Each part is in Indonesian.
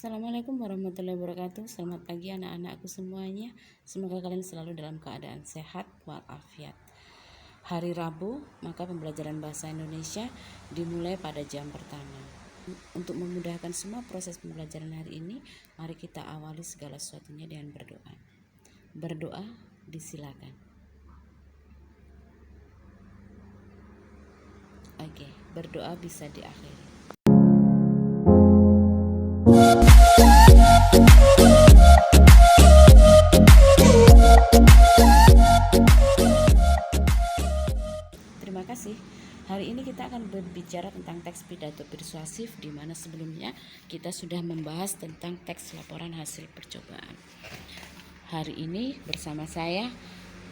Assalamualaikum warahmatullahi wabarakatuh. Selamat pagi anak-anakku semuanya. Semoga kalian selalu dalam keadaan sehat walafiat. Hari Rabu, maka pembelajaran bahasa Indonesia dimulai pada jam pertama. Untuk memudahkan semua proses pembelajaran hari ini, mari kita awali segala sesuatunya dengan berdoa. Berdoa disilakan. Oke, berdoa bisa diakhiri. Terima kasih. Hari ini kita akan berbicara tentang teks pidato persuasif, di mana sebelumnya kita sudah membahas tentang teks laporan hasil percobaan. Hari ini bersama saya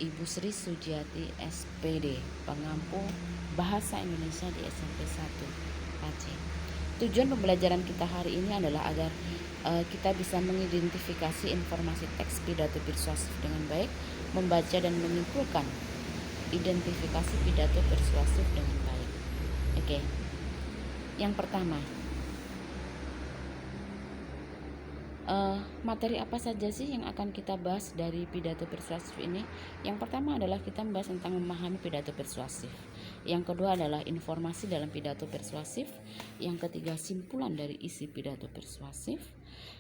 Ibu Sri Sujiati SPD, pengampu Bahasa Indonesia di SMP 1 Aceh. Tujuan pembelajaran kita hari ini adalah agar kita bisa mengidentifikasi informasi teks pidato persuasif dengan baik, membaca dan menyimpulkan identifikasi pidato persuasif dengan baik. Oke. Yang pertama, materi apa saja sih yang akan kita bahas dari pidato persuasif ini? Yang pertama adalah kita membahas tentang memahami pidato persuasif. Yang kedua adalah informasi dalam pidato persuasif. Yang ketiga, simpulan dari isi pidato persuasif.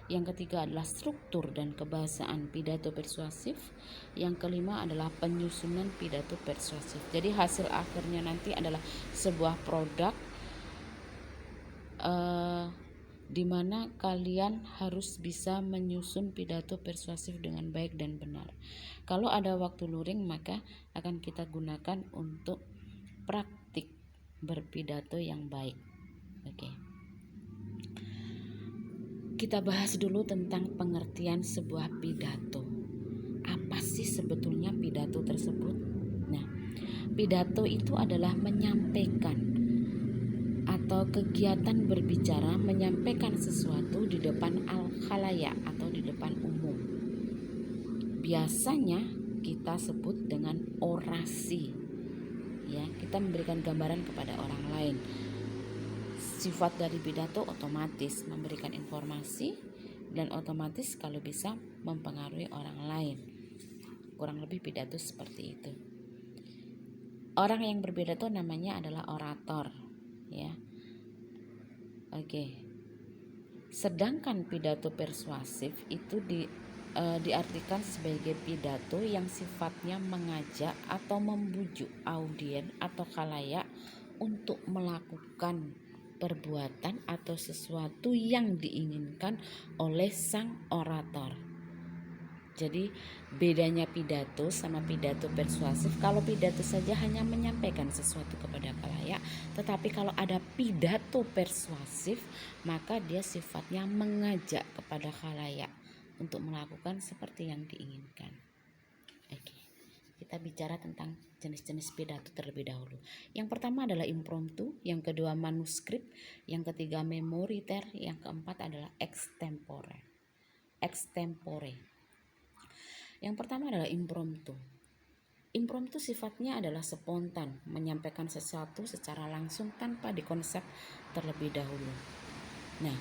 Yang ketiga adalah struktur dan kebahasaan pidato persuasif. Yang kelima adalah penyusunan pidato persuasif. Jadi hasil akhirnya nanti adalah sebuah produk di mana kalian harus bisa menyusun pidato persuasif dengan baik dan benar. Kalau ada waktu luring, maka akan kita gunakan untuk praktik berpidato yang baik. Oke. Kita bahas dulu tentang pengertian sebuah pidato. Apa sih sebetulnya pidato tersebut? Nah, pidato itu adalah menyampaikan atau kegiatan berbicara, menyampaikan sesuatu di depan al-khalayak atau di depan umum. Biasanya kita sebut dengan orasi. Ya, kita memberikan gambaran kepada orang lain. Sifat dari pidato otomatis memberikan informasi dan otomatis kalau bisa mempengaruhi orang lain. Kurang lebih pidato seperti itu. Orang yang berpidato namanya adalah orator, ya. Oke. Sedangkan pidato persuasif itu diartikan sebagai pidato yang sifatnya mengajak atau membujuk audien atau khalayak untuk melakukan perbuatan atau sesuatu yang diinginkan oleh sang orator. Jadi bedanya pidato sama pidato persuasif, kalau pidato saja hanya menyampaikan sesuatu kepada khalayak, tetapi kalau ada pidato persuasif maka dia sifatnya mengajak kepada khalayak untuk melakukan seperti yang diinginkan. Oke. Kita bicara tentang jenis-jenis pidato terlebih dahulu. Yang pertama adalah impromptu, yang kedua manuskrip, yang ketiga memoriter, yang keempat adalah extempore. Yang pertama adalah impromptu. Impromptu sifatnya adalah spontan, menyampaikan sesuatu secara langsung tanpa dikonsep terlebih dahulu. Nah,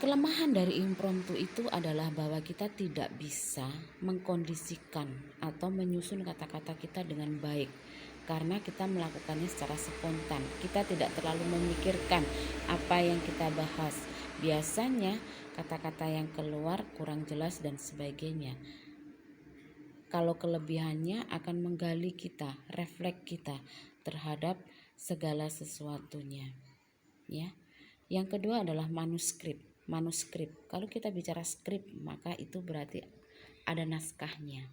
kelemahan dari impromptu itu adalah bahwa kita tidak bisa mengkondisikan atau menyusun kata-kata kita dengan baik karena kita melakukannya secara spontan. Kita tidak terlalu memikirkan apa yang kita bahas. Biasanya kata-kata yang keluar kurang jelas dan sebagainya. Kalau kelebihannya akan menggali kita, refleks kita terhadap segala sesuatunya. Ya. Yang kedua adalah manuskrip. Kalau kita bicara skrip, maka itu berarti ada naskahnya.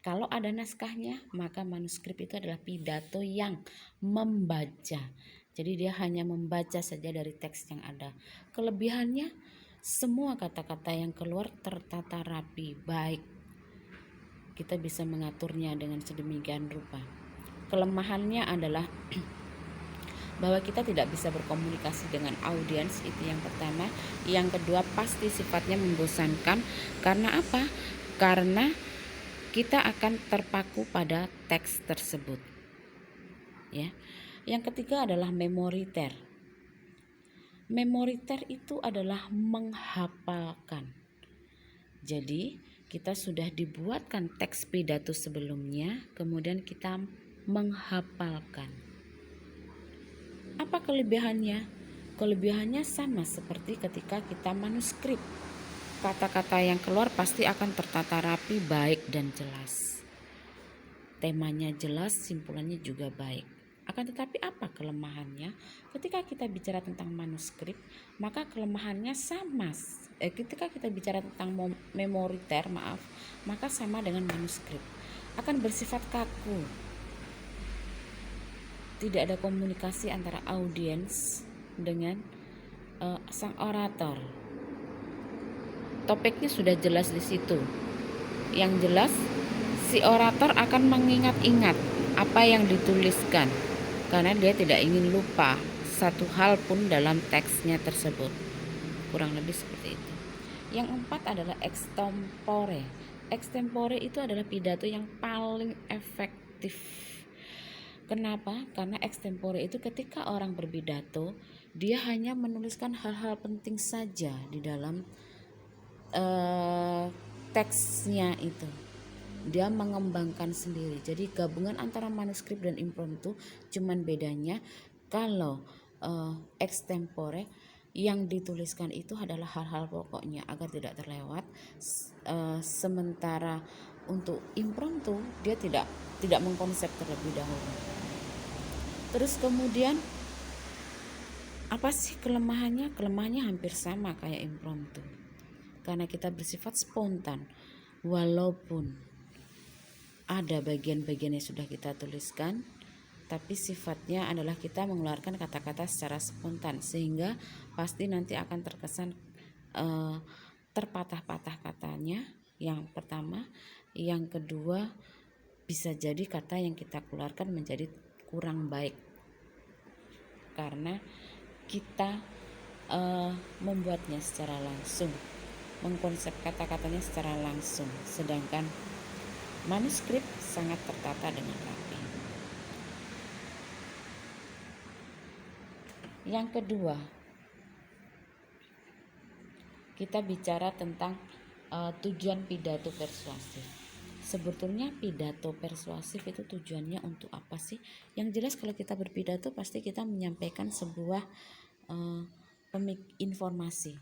Kalau ada naskahnya, maka manuskrip itu adalah pidato yang membaca. Jadi dia hanya membaca saja dari teks yang ada. Kelebihannya, semua kata-kata yang keluar tertata rapi, baik. Kita bisa mengaturnya dengan sedemikian rupa. Kelemahannya adalah bahwa kita tidak bisa berkomunikasi dengan audiens, itu yang pertama. Yang kedua, pasti sifatnya membosankan. Karena apa? Karena kita akan terpaku pada teks tersebut. Ya. Yang ketiga adalah memoriter. Memoriter itu adalah menghafalkan. Jadi kita sudah dibuatkan teks pidato sebelumnya, kemudian kita menghafalkan. Apa kelebihannya? Kelebihannya sama seperti ketika kita manuskrip. Kata-kata yang keluar pasti akan tertata rapi, baik dan jelas. Temanya jelas, simpulannya juga baik. Akan tetapi apa kelemahannya? Ketika kita bicara tentang manuskrip, maka kelemahannya sama. Ketika kita bicara tentang memoriter, maka sama dengan manuskrip. Akan bersifat kaku. Tidak ada komunikasi antara audiens dengan sang orator. Topiknya sudah jelas di situ. Yang jelas, si orator akan mengingat-ingat apa yang dituliskan karena dia tidak ingin lupa satu hal pun dalam teksnya tersebut. Kurang lebih seperti itu. Yang 4 adalah extempore. Extempore itu adalah pidato yang paling efektif. Kenapa? Karena extempore itu ketika orang berpidato, dia hanya menuliskan hal-hal penting saja di dalam teksnya itu. Dia mengembangkan sendiri. Jadi gabungan antara manuskrip dan impromptu, cuman bedanya kalau extempore yang dituliskan itu adalah hal-hal pokoknya agar tidak terlewat. Sementara untuk impromptu dia tidak mengkonsep terlebih dahulu. Terus kemudian apa sih kelemahannya? Kelemahannya hampir sama kayak impromptu. Karena kita bersifat spontan, walaupun ada bagian-bagian yang sudah kita tuliskan, tapi sifatnya adalah kita mengeluarkan kata-kata secara spontan, sehingga pasti nanti akan terkesan terpatah-patah katanya. Yang pertama, yang kedua bisa jadi kata yang kita keluarkan menjadi kurang baik karena kita membuatnya secara langsung, mengkonsep kata-katanya secara langsung, sedangkan manuskrip sangat tertata dengan rapi. Yang kedua, kita bicara tentang tujuan pidato persuasif. Sebetulnya pidato persuasif itu tujuannya untuk apa sih? Yang jelas kalau kita berpidato pasti kita menyampaikan sebuah informasi.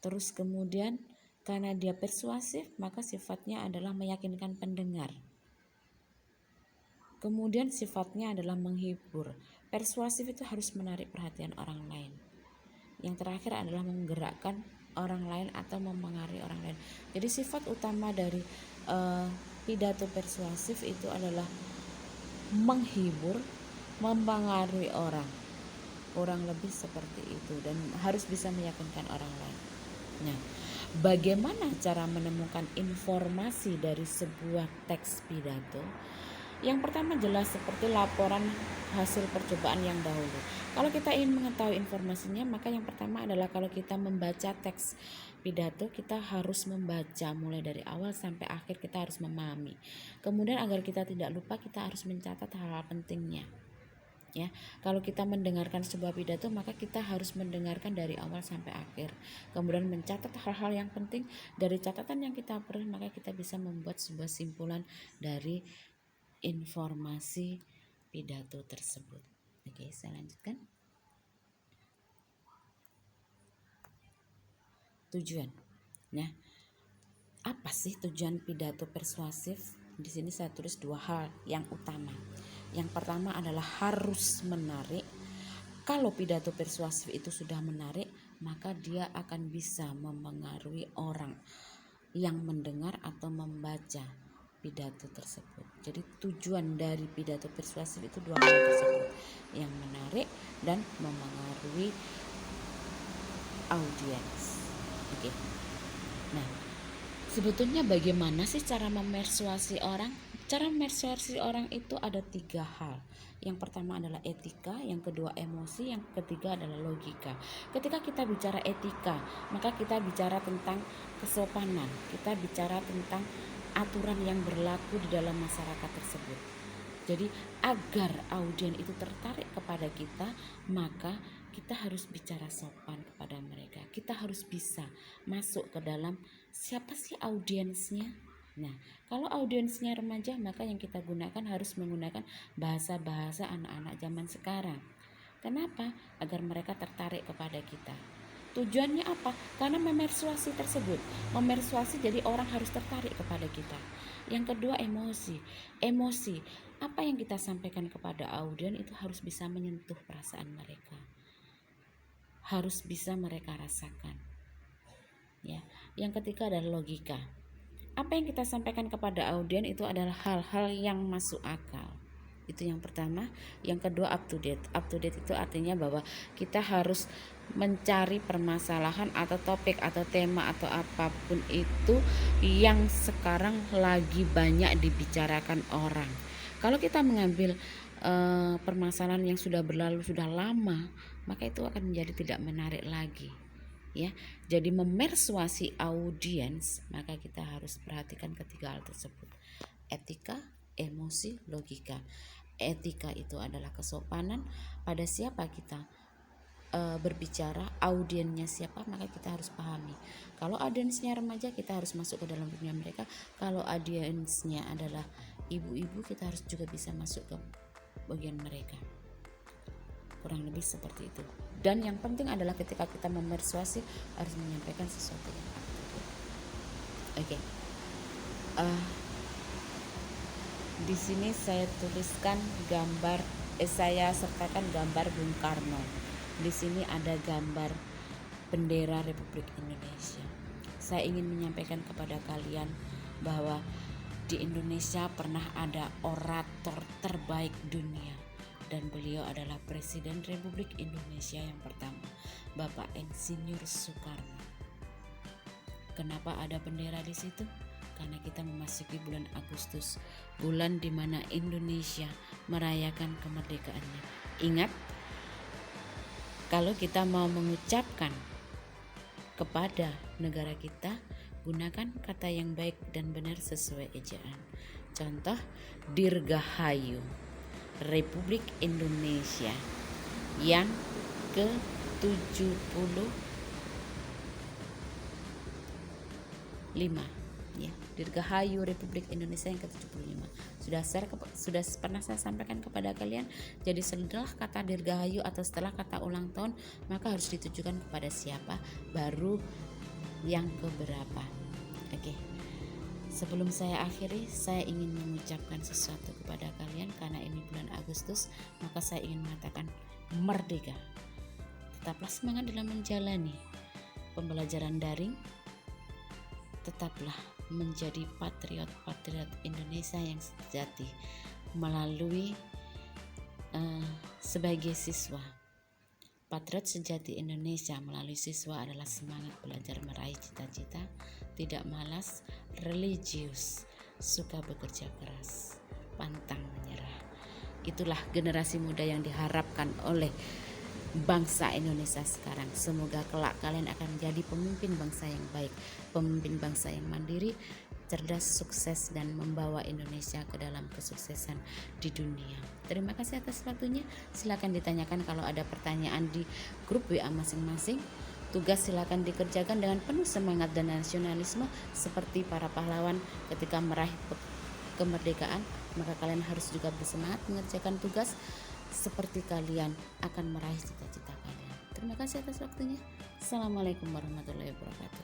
Terus kemudian karena dia persuasif, maka sifatnya adalah meyakinkan pendengar. Kemudian sifatnya adalah menghibur. Persuasif itu harus menarik perhatian orang lain. Yang terakhir adalah menggerakkan orang lain atau memengaruhi orang lain. Jadi sifat utama dari pidato persuasif itu adalah menghibur, mempengaruhi orang. Kurang lebih seperti itu, dan harus bisa meyakinkan orang lain. Nah, bagaimana cara menemukan informasi dari sebuah teks pidato? Yang pertama jelas seperti laporan hasil percobaan yang dahulu. Kalau kita ingin mengetahui informasinya, maka yang pertama adalah kalau kita membaca teks pidato, kita harus membaca mulai dari awal sampai akhir, kita harus memahami. Kemudian agar kita tidak lupa, kita harus mencatat hal-hal pentingnya. Ya, kalau kita mendengarkan sebuah pidato, maka kita harus mendengarkan dari awal sampai akhir. Kemudian mencatat hal-hal yang penting. Dari catatan yang kita peroleh, maka kita bisa membuat sebuah simpulan dari informasi pidato tersebut. Oke, saya lanjutkan. Tujuan. Nah, apa sih tujuan pidato persuasif? Di sini saya tulis dua hal yang utama. Yang pertama adalah harus menarik. Kalau pidato persuasif itu sudah menarik, maka dia akan bisa mempengaruhi orang yang mendengar atau membaca pidato tersebut. Jadi tujuan dari pidato persuasif itu dua hal tersebut, yang menarik dan mempengaruhi audiens. Oke. Nah, sebetulnya bagaimana sih cara memersuasi orang? Cara memersuasi orang itu ada 3 hal. Yang pertama adalah etika, yang kedua emosi, yang ketiga adalah logika. Ketika kita bicara etika, maka kita bicara tentang kesopanan, kita bicara tentang aturan yang berlaku di dalam masyarakat tersebut. Jadi agar audiens itu tertarik kepada kita, maka kita harus bicara sopan kepada mereka. Kita harus bisa masuk ke dalam siapa sih audiensnya. Nah, kalau audiensnya remaja, maka yang kita gunakan harus menggunakan bahasa-bahasa anak-anak zaman sekarang. Kenapa? Agar mereka tertarik kepada kita. Tujuannya apa? Karena memersuasi tersebut. Memersuasi jadi orang harus tertarik kepada kita. Yang kedua, emosi. Emosi. Apa yang kita sampaikan kepada audien itu harus bisa menyentuh perasaan mereka. Harus bisa mereka rasakan. Ya. Yang ketiga adalah logika. Apa yang kita sampaikan kepada audien itu adalah hal-hal yang masuk akal. Itu yang pertama. Yang kedua, up to date. Up to date itu artinya bahwa kita harus mencari permasalahan atau topik atau tema atau apapun itu yang sekarang lagi banyak dibicarakan orang. Kalau kita mengambil permasalahan yang sudah berlalu sudah lama, maka itu akan menjadi tidak menarik lagi. Ya, jadi memersuasi audiens, maka kita harus perhatikan ketiga hal tersebut: etika, emosi, logika. Etika itu adalah kesopanan, pada siapa kita berbicara, audiennya siapa, maka kita harus pahami. Kalau audiensnya remaja, kita harus masuk ke dalam dunia mereka. Kalau audiensnya adalah ibu-ibu, kita harus juga bisa masuk ke bagian mereka. Kurang lebih seperti itu. Dan yang penting adalah ketika kita memersuasi harus menyampaikan sesuatu yang oke. Di sini saya tuliskan gambar, saya sertakan gambar Bung Karno. Di sini ada gambar bendera Republik Indonesia. Saya ingin menyampaikan kepada kalian bahwa di Indonesia pernah ada orator terbaik dunia, dan beliau adalah Presiden Republik Indonesia yang pertama, Bapak Insinyur Soekarno. Kenapa ada bendera di situ? Karena kita memasuki bulan Agustus, bulan di mana Indonesia merayakan kemerdekaannya. Ingat, kalau kita mau mengucapkan kepada negara kita, gunakan kata yang baik dan benar sesuai ejaan. Contoh, Dirgahayu Republik Indonesia yang ke-75, ya. Dirgahayu Republik Indonesia yang ke-75. Sudah pernah saya sampaikan kepada kalian. Jadi setelah kata Dirgahayu atau setelah kata ulang tahun, maka harus ditujukan kepada siapa, baru yang keberapa. Oke. Sebelum saya akhiri, saya ingin mengucapkan sesuatu kepada kalian. Karena ini bulan Agustus, maka saya ingin mengatakan merdeka. Tetaplah semangat dalam menjalani pembelajaran daring. Tetaplah menjadi patriot-patriot Indonesia yang sejati melalui sebagai siswa. Patriot sejati Indonesia melalui siswa adalah semangat belajar meraih cita-cita, tidak malas, religius, suka bekerja keras, pantang menyerah. Itulah generasi muda yang diharapkan oleh bangsa Indonesia sekarang. Semoga kelak kalian akan menjadi pemimpin bangsa yang baik, pemimpin bangsa yang mandiri, cerdas, sukses, dan membawa Indonesia ke dalam kesuksesan di dunia. Terima kasih atas waktunya. Silakan ditanyakan kalau ada pertanyaan di grup WA masing-masing. Tugas silakan dikerjakan dengan penuh semangat dan nasionalisme seperti para pahlawan ketika meraih kemerdekaan. Maka kalian harus juga bersemangat mengerjakan tugas seperti kalian akan meraih cita-cita kalian. Terima kasih atas waktunya. Assalamualaikum warahmatullahi wabarakatuh.